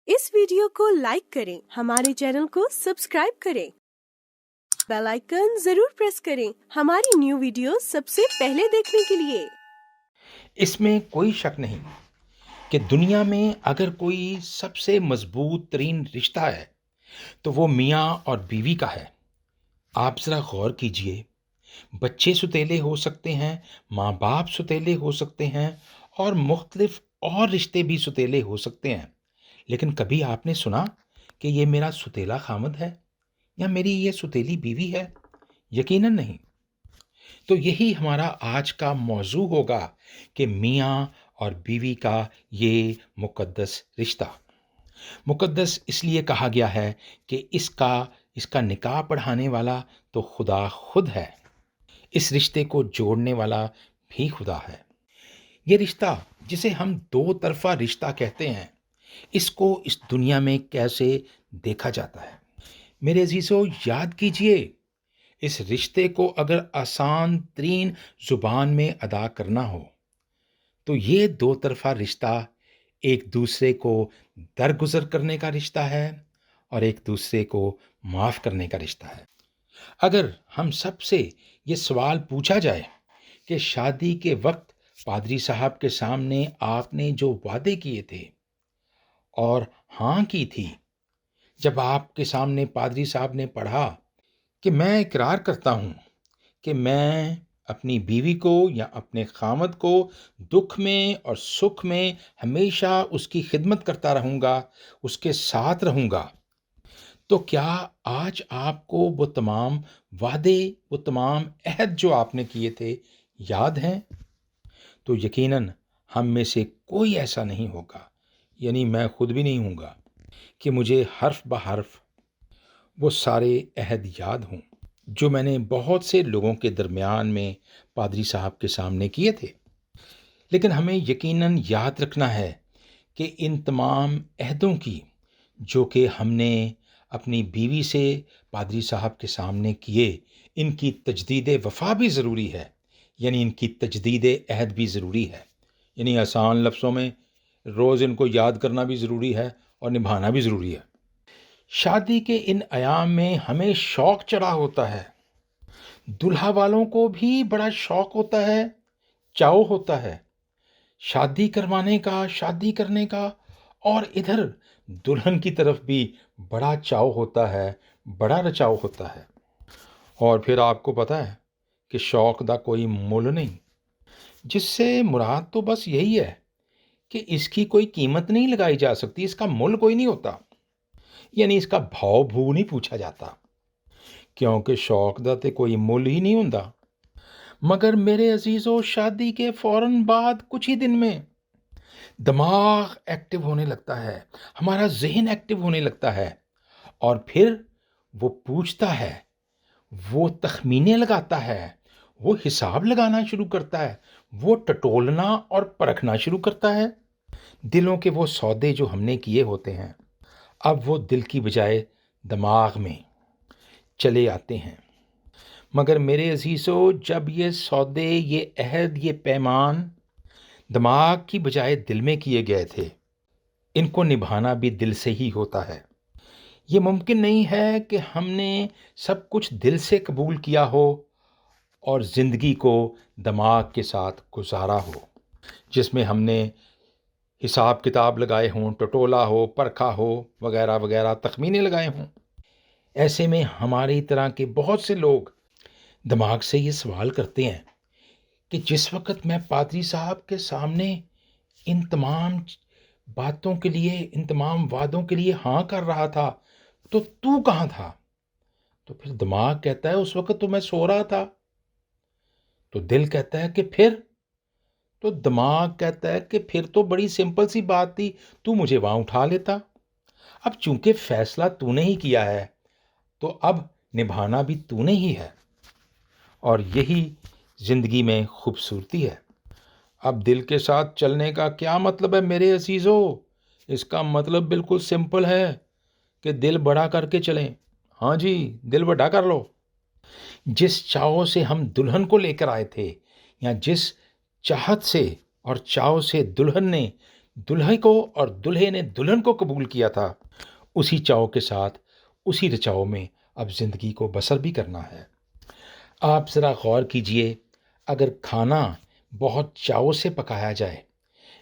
इस वीडियो को लाइक करें, हमारे चैनल को सब्सक्राइब करें, बेल आइकन जरूर प्रेस करें हमारी न्यू वीडियो सबसे पहले देखने के लिए। इसमें कोई शक नहीं कि दुनिया में अगर कोई सबसे मजबूत तरीन रिश्ता है तो वो मियाँ और बीवी का है। आप ज़रा गौर कीजिए, बच्चे सुतीले हो सकते हैं, माँ बाप सुतीले हो सकते हैं और मुख्तलिफ और रिश्ते भी सुतीले हो सकते हैं। लेकिन कभी आपने सुना कि ये मेरा सुतीला खामद है या मेरी ये सुतीली बीवी है? यकीनन नहीं। तो यही हमारा आज का मौजू होगा कि मियाँ और बीवी का ये मुक़द्दस रिश्ता। मुक़द्दस इसलिए कहा गया है कि इसका निकाह पढ़ाने वाला तो खुदा खुद है। इस रिश्ते को जोड़ने वाला भी खुदा है। ये रिश्ता जिसे हम दो तरफ़ा रिश्ता कहते हैं, इसको इस दुनिया में कैसे देखा जाता है? मेरे अजीज़ों, याद कीजिए, इस रिश्ते को अगर आसान तरीन ज़ुबान में अदा करना हो तो ये दो तरफ़ा रिश्ता एक दूसरे को दरगुजर करने का रिश्ता है और एक दूसरे को माफ़ करने का रिश्ता है। अगर हम सबसे ये सवाल पूछा जाए कि शादी के वक्त पादरी साहब के सामने आपने जो वादे किए थे और हाँ की थी, जब आपके सामने पादरी साहब ने पढ़ा कि मैं इकरार करता हूँ कि मैं अपनी बीवी को या अपने खामद को दुख में और सुख में हमेशा उसकी खिदमत करता रहूँगा, उसके साथ रहूँगा, तो क्या आज आपको वो तमाम वादे, वो तमाम अहद जो आपने किए थे याद हैं? तो यकीनन हम में से कोई ऐसा नहीं होगा, यानी मैं खुद भी नहीं हूँगा, कि मुझे हर्फ ब हर्फ वो सारे अहद याद हों जो मैंने बहुत से लोगों के दरमियान में पादरी साहब के सामने किए थे। लेकिन हमें यकीनन याद रखना है कि इन तमाम अहदों की जो कि हमने अपनी बीवी से पादरी साहब के सामने किए, इनकी तजदीद वफ़ा भी ज़रूरी है, यानी इनकी तजदीद अहद भी ज़रूरी है। यानी आसान लफ्ज़ों में, रोज़ इनको याद करना भी ज़रूरी है और निभाना भी ज़रूरी है। शादी के इन अयाम में हमें शौक़ चढ़ा होता है, दुल्हा वालों को भी बड़ा शौक़ होता है, चाव होता है शादी करवाने का, शादी करने का, और इधर दुल्हन की तरफ भी बड़ा चाव होता है, बड़ा रचाव होता है। और फिर आपको पता है कि शौक़ दा कोई मुल नहीं, जिससे मुराद तो बस यही है कि इसकी कोई कीमत नहीं लगाई जा सकती, इसका मुल कोई नहीं होता, यानी इसका भाव भू नहीं पूछा जाता, क्योंकि शौक़ दा ते कोई मुल ही नहीं हुंदा। मगर मेरे अजीज़ों, शादी के फ़ौरन बाद कुछ ही दिन में दिमाग एक्टिव होने लगता है, हमारा ज़हन एक्टिव होने लगता है, और फिर वो पूछता है, वो तखमीने लगाता है, वो हिसाब लगाना शुरू करता है, वो टटोलना और परखना शुरू करता है। दिलों के वो सौदे जो हमने किए होते हैं, अब वो दिल की बजाय दिमाग में चले आते हैं। मगर मेरे अजीज़ों, जब ये सौदे, ये अहद, ये पैमान दिमाग की बजाय दिल में किए गए थे, इनको निभाना भी दिल से ही होता है। ये मुमकिन नहीं है कि हमने सब कुछ दिल से कबूल किया हो और ज़िंदगी को दिमाग के साथ गुजारा हो, जिसमें हमने हिसाब किताब लगाए हों, टटोला हो, परखा हो, वगैरह वगैरह, तखमीने लगाए हों। ऐसे में हमारी तरह के बहुत से लोग दिमाग से ये सवाल करते हैं कि जिस वक़्त मैं पादरी साहब के सामने इन तमाम बातों के लिए, इन तमाम वादों के लिए हाँ कर रहा था, तो तू कहाँ था? तो फिर दिमाग कहता है उस वक़्त तो मैं सो रहा था। तो दिल कहता है कि फिर? तो दिमाग कहता है कि फिर तो बड़ी सिंपल सी बात थी, तू मुझे वहाँ उठा लेता। अब चूंकि फैसला तूने ही किया है, तो अब निभाना भी तूने ही है, और यही ज़िंदगी में खूबसूरती है। अब दिल के साथ चलने का क्या मतलब है मेरे अजीज़ों? इसका मतलब बिल्कुल सिंपल है कि दिल बड़ा करके चलें। हाँ जी, दिल बड़ा कर लो। जिस चाव से हम दुल्हन को लेकर आए थे, या जिस चाहत से और चाव से दुल्हन ने दुल्हे को और दुल्हे ने दुल्हन को कबूल किया था, उसी चाव के साथ, उसी रचाव में अब ज़िंदगी को बसर भी करना है। आप ज़रा गौर कीजिए, अगर खाना बहुत चाव से पकाया जाए,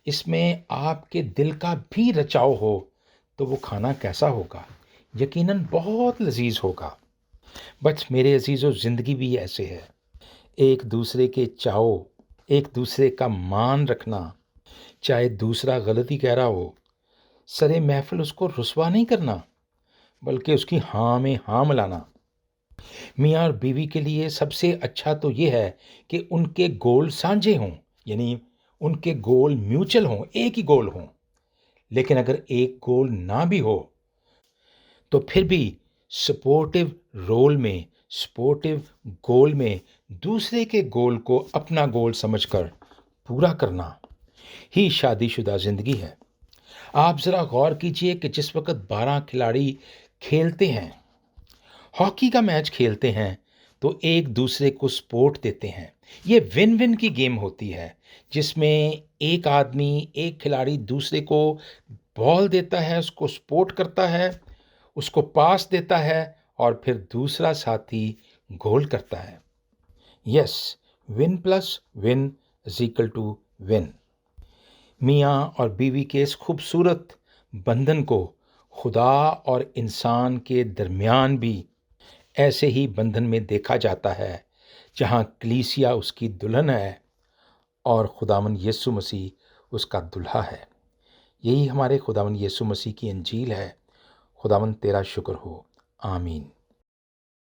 इसमें आपके दिल का भी रचाव हो, तो वो खाना कैसा होगा? यकीनन बहुत लजीज होगा। बट मेरे अजीज़ों, ज़िंदगी भी ऐसे है। एक दूसरे के चाव, एक दूसरे का मान रखना, चाहे दूसरा गलती कह रहा हो, सरे महफिल उसको रुसवा नहीं करना, बल्कि उसकी हाँ में हाँ मिलाना। मियाँ और बीवी के लिए सबसे अच्छा तो ये है कि उनके गोल साझे हों, यानी उनके गोल म्यूचुअल हों, एक ही गोल हों। लेकिन अगर एक गोल ना भी हो, तो फिर भी सपोर्टिव रोल में, सपोर्टिव गोल में दूसरे के गोल को अपना गोल समझकर पूरा करना ही शादीशुदा ज़िंदगी है। आप ज़रा गौर कीजिए कि जिस वक्त 12 खिलाड़ी खेलते हैं, हॉकी का मैच खेलते हैं, तो एक दूसरे को सपोर्ट देते हैं। ये विन विन की गेम होती है, जिसमें एक आदमी, एक खिलाड़ी दूसरे को बॉल देता है, उसको सपोर्ट करता है, उसको पास देता है, और फिर दूसरा साथी गोल करता है। Yes, win plus win is equal to win. मियाँ और बीवी के इस खूबसूरत बंधन को खुदा और इंसान के दरमियान भी ऐसे ही बंधन में देखा जाता है, जहाँ कलीसिया उसकी दुल्हन है और खुदावन यीशु मसीह उसका दूल्हा है। यही हमारे खुदावन यीशु मसीह की इंजील है। खुदावन तेरा शुक्र हो। आमीन।